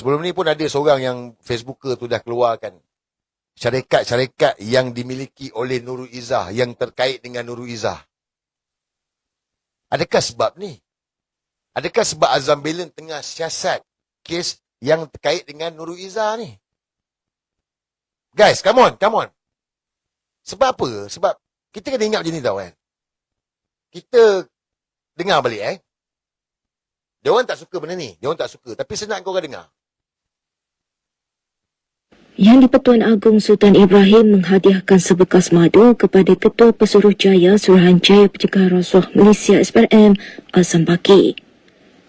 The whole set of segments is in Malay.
Sebelum ni pun ada seorang yang Facebooker tu dah keluarkan syarikat-syarikat yang dimiliki oleh Nurul Izzah, yang terkait dengan Nurul Izzah. Adakah sebab ni? Adakah sebab Azam Belen tengah siasat kes yang terkait dengan Nurul Izzah ni? Guys, come on. Sebab apa? Sebab kita kena ingat macam ni tau kan. Kita dengar balik Dia orang tak suka benda ni. Dia orang tak suka. Tapi saya nak korang dengar. Yang di-Pertuan Agong Sultan Ibrahim menghadiahkan sebekas madu kepada Ketua Pesuruhjaya Suruhanjaya Pencegahan Rasuah Malaysia SPRM, Azam Baki.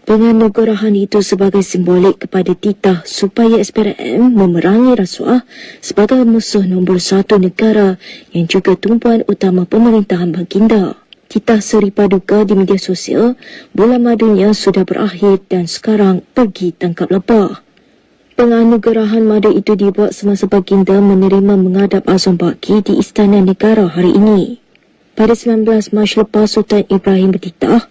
Penganugerahan itu sebagai simbolik kepada titah supaya SPRM memerangi rasuah sebagai musuh nombor 1 negara yang juga tumpuan utama pemerintahan baginda. Titah seri paduka di media sosial, bulan madunya sudah berakhir dan sekarang pergi tangkap lepah. Penganugerahan madu itu dibuat semasa baginda menerima menghadap Azam Baki di Istana Negara hari ini. Pada 19 Mac lepas, Sultan Ibrahim bertitah.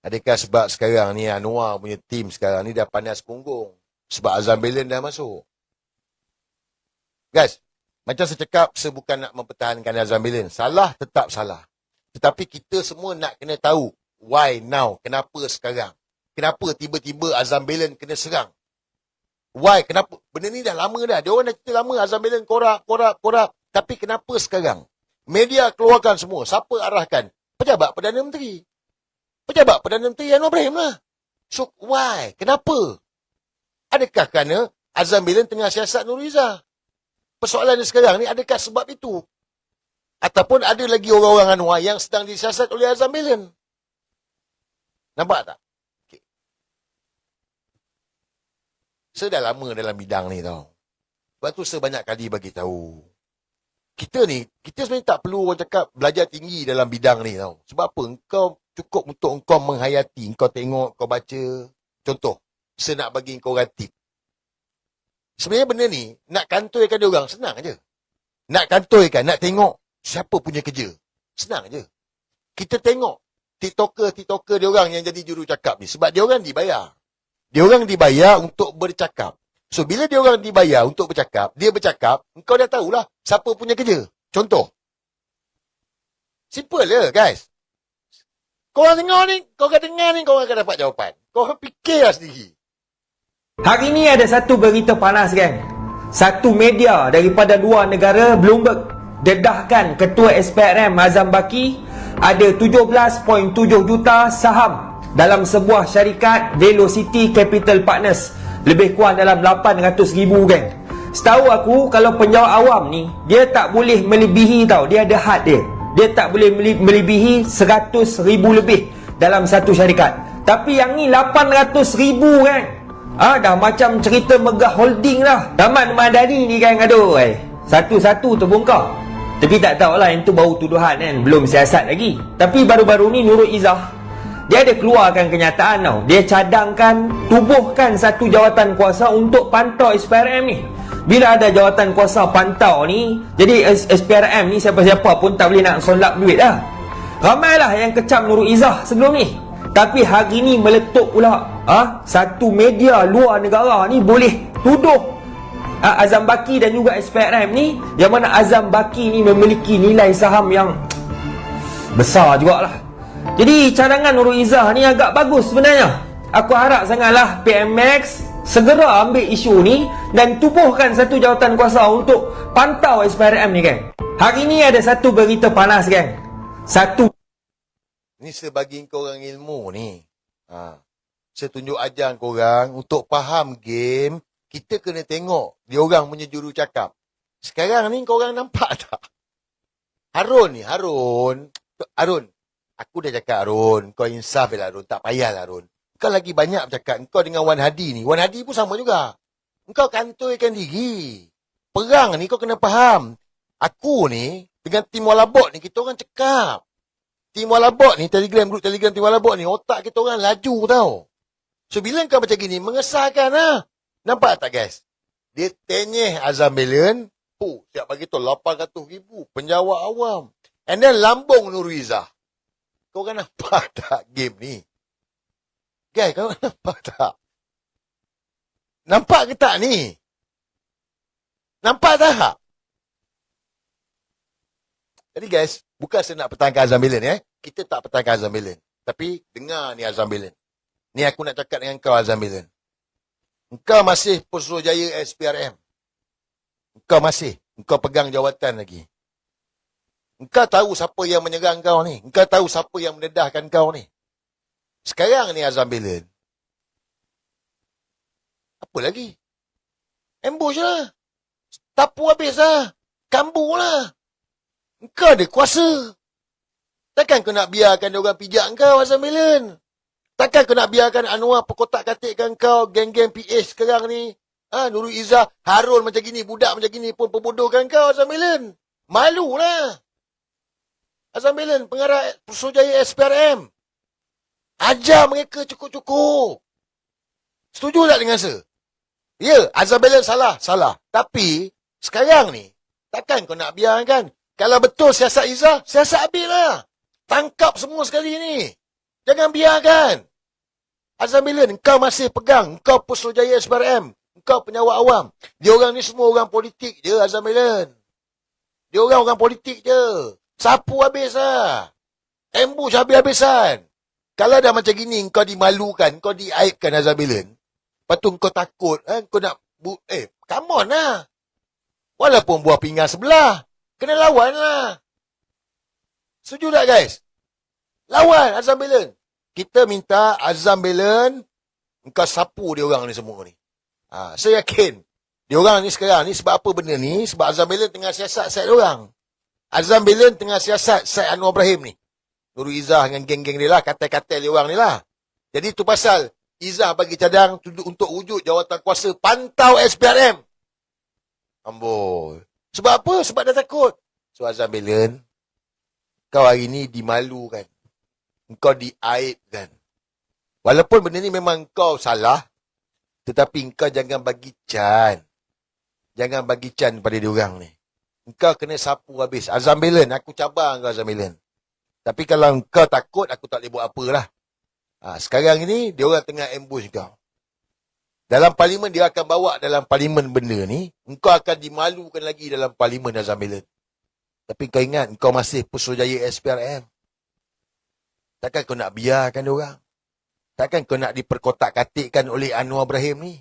Adakah sebab sekarang ni Anwar punya tim sekarang ni dah panas punggung? Sebab Azam Belen dah masuk. Guys, macam saya cakap, saya bukan nak mempertahankan Azam Belen. Salah tetap salah. Tetapi kita semua nak kena tahu why now, kenapa sekarang. Kenapa tiba-tiba Azam Belen kena serang? Why? Kenapa? Benda ni dah lama dah. Dia orang dah cerita lama Azam Belen korak. Tapi kenapa sekarang? Media keluarkan semua. Siapa arahkan? Pejabat Perdana Menteri. Pejabat Perdana Menteri Anwar Ibrahim lah. So, why? Kenapa? Adakah kerana Azam Belen tengah siasat Nurul Izzah? Persoalan dia sekarang ni, adakah sebab itu? Ataupun ada lagi orang-orang Anwar yang sedang disiasat oleh Azam Belen? Nampak tak? Saya dah lama dalam bidang ni tau. Sebab tu saya banyak kali bagi tahu. Kita sebenarnya tak perlu orang cakap belajar tinggi dalam bidang ni tau. Sebab apa? Engkau cukup untuk engkau menghayati. Engkau tengok, kau baca. Contoh, saya nak bagi engkau tip. Sebenarnya benda ni, nak kantoikan dia orang, senang aja. Nak kantoikan, nak tengok siapa punya kerja. Senang aja. Kita tengok TikToker dia orang yang jadi juru cakap ni. Sebab dia orang dibayar. Dia orang dibayar untuk bercakap. So, bila dia orang dibayar untuk bercakap, dia bercakap, engkau dah tahulah siapa punya kerja. Contoh. Simple je, guys. Korang dengar ni, korang dengar ni, korang akan dapat jawapan. Korang fikirlah sendiri. Hari ni ada satu berita panas, geng. Satu media daripada luar negara, Bloomberg, dedahkan Ketua SPRM Azam Baki ada 17.7 juta saham dalam sebuah syarikat Velocity Capital Partners, lebih kurang dalam 800,000, geng. Setahu aku, kalau penjawat awam ni, dia tak boleh melebihi tau. Dia ada had dia. Dia tak boleh melebihi 100,000 lebih dalam satu syarikat. Tapi yang ni 800,000, geng. Dah macam cerita Megah Holding lah. Rahman Madani ni, geng, aduh, satu-satu terbongkar. Tapi tak tahulah, yang tu baru tuduhan kan, belum siasat lagi. Tapi baru-baru ni Nurul Izzah, dia ada keluarkan kenyataan tau. Dia cadangkan tubuhkan satu jawatan kuasa untuk pantau SPRM ni. Bila ada jawatan kuasa pantau ni, jadi SPRM ni siapa-siapa pun tak boleh nak solap duit lah. Ramailah yang kecam Nurul Izzah sebelum ni. Tapi hari ni meletup pula. Satu media luar negara ni boleh tuduh Azam Baki dan juga SPRM ni, yang mana Azam Baki ni memiliki nilai saham yang besar jugalah. Jadi cadangan Nurul Izzah ni agak bagus sebenarnya. Aku harap sangatlah PMX segera ambil isu ni dan tubuhkan satu jawatan kuasa untuk pantau SPRM ni, geng. Hari ni ada satu berita panas, geng. Ni saya bagi korang ilmu ni. Saya tunjuk ajar korang untuk faham game. Kita kena tengok dia orang punya juru cakap. Sekarang ni korang nampak tak? Harun. Aku dah cakap, Arun, kau insaf je lah, Arun. Tak payahlah, Arun. Kau lagi banyak bercakap. Kau dengan Wan Hadi ni. Wan Hadi pun sama juga. Kau kantoikan diri. Perang ni kau kena faham. Aku ni, dengan tim Walabot ni, kita orang cakap. Tim Walabot ni, grup Telegram tim Walabot ni, otak kita orang laju tau. So, bila kau macam gini, mengesahkan lah. Nampak tak, guys? Dia tenyeh Azam Belen. Siap bagi tu 800,000. Penjawat awam. And then lambung Nurul Izzah. Kau kan nampak tak game ni? Guys, kau nampak tak? Nampak ke tak ni? Nampak tak? Jadi guys, bukan saya nak pertahankan Azam Bilen Kita tak pertahankan Azam Bilen. Tapi dengar ni Azam Bilen. Ni aku nak cakap dengan kau Azam Bilen. Engkau masih Pesuruhjaya SPRM. Engkau pegang jawatan lagi. Engkau tahu siapa yang menyerang kau ni. Engkau tahu siapa yang mendedahkan kau ni. Sekarang ni Azam Bilen. Apa lagi? Ambush lah. Tapu habis lah. Kambu lah. Engkau ada kuasa. Takkan kau nak biarkan diorang pijak kau, Azam Bilen? Takkan kau nak biarkan Anwar perkotak-katikkan kau, geng-geng PH sekarang ni? Nurul Izzah, Harun macam gini, budak macam gini pun perbodohkan kau, Azam Bilen. Malulah. Azam Bilen, pengarah Pesuruhjaya SPRM. Ajar mereka cukup-cukup. Setuju tak dengan saya? Ya, Azam Bilen salah. Tapi, sekarang ni, takkan kau nak biarkan? Kalau betul siasat Izzah, siasat habis lah. Tangkap semua sekali ni. Jangan biarkan. Azam Bilen, engkau masih pegang. Engkau Pesuruhjaya SPRM. Engkau penyawak awam. Diorang ni semua orang politik je, Azam Bilen. Diorang orang politik je. Sapu habis lah. Ambush habis-habisan. Kalau dah macam gini, engkau dimalukan, engkau diaibkan, Azam Bilen. Lepas tu engkau takut. Engkau nak... come on lah. Walaupun buah pinggang sebelah. Kena lawan lah. Setuju tak guys? Lawan Azam Bilen. Kita minta Azam Bilen, engkau sapu dia orang ni semua ni. Saya yakin, dia orang ni sekarang ni sebab apa benda ni? Sebab Azam Bilen tengah siasat Syed orang. Azam Bilen tengah siasat Syed Anwar Ibrahim ni. Nurul Izzah dengan geng-geng dia lah, katil-katil dia orang ni lah. Jadi tu pasal Izzah bagi cadang untuk wujud jawatan kuasa pantau SPRM. Amboi. Sebab apa? Sebab dah takut. So Azam Bilen, kau hari ni dimalukan. Engkau diaibkan. Walaupun benda ni memang kau salah, tetapi engkau jangan bagi can. Jangan bagi can pada diorang ni. Engkau kena sapu habis. Azam Bilen, aku cabar engkau Azam Bilen. Tapi kalau engkau takut, aku tak boleh buat apalah. Sekarang ni, diorang tengah ambush kau. Dalam parlimen, dia akan bawa dalam parlimen benda ni. Engkau akan dimalukan lagi dalam parlimen Azam Bilen. Tapi kau ingat, engkau masih Pesuruhjaya SPRM. Takkan kau nak biarkan diorang? Takkan kau nak diperkotak-katikkan oleh Anwar Ibrahim ni?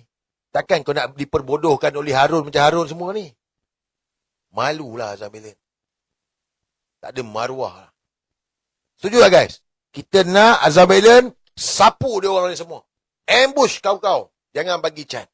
Takkan kau nak diperbodohkan oleh Harun macam Harun semua ni? Malulah Azam Bilen. Tak ada maruah. Setuju tak guys? Kita nak Azam Bilen sapu dia orang ni semua. Ambush kau-kau. Jangan bagi can.